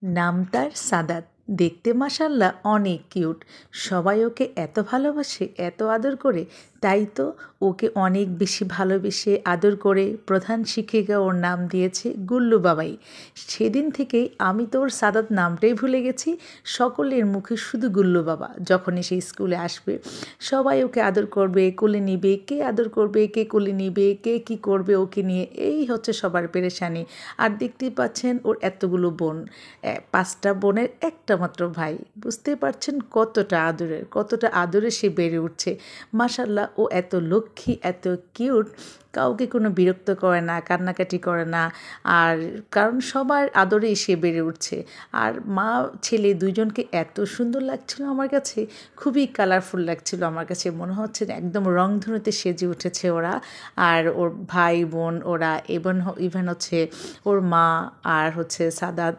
নাম তার সাদাত। দেখতে মাশাআল্লাহ অনেক কিউট। সবাই ওকে এত ভালোবাসে, এত আদর করে। তাই তো ওকে অনেক বেশি ভালোবেসে আদর করে প্রধান শিক্ষিকা ওর নাম দিয়েছে গুল্লু বাবাই। সেদিন থেকেই আমি তো ওর সাদাত নামটাই ভুলে গেছি। সকলের মুখে শুধু গুল্লু বাবা। যখনই সে স্কুলে আসবে সবাই ওকে আদর করবে, কোলে নিবে। কে আদর করবে, কে কোলে নিবে, কে কী করবে ওকে নিয়ে, এই হচ্ছে সবার পেরেশানি। আর দেখতেই পাচ্ছেন ওর এতগুলো বোন, ৫টা বোনের একটা মাত্র ভাই। বুঝতেই পারছেন কতটা আদরে সে বেড়ে উঠছে। মাশাআল্লাহ ও এত লক্ষ্মী, এত কিউট, কাউকে কোনো বিরক্ত করে না, কান্নাকাটি করে না। আর কারণ সবার আদরেই সে বেড়ে উঠছে। আর মা ছেলে দুইজনকে এত সুন্দর লাগছিল আমার কাছে, খুবই কালারফুল লাগছিল আমার কাছে। মনে হচ্ছে না একদম রংধনুতে সেজে উঠেছে ওরা। আর ওর ভাই বোন ওরা ইভেন হচ্ছে ওর মা আর হচ্ছে সাদাত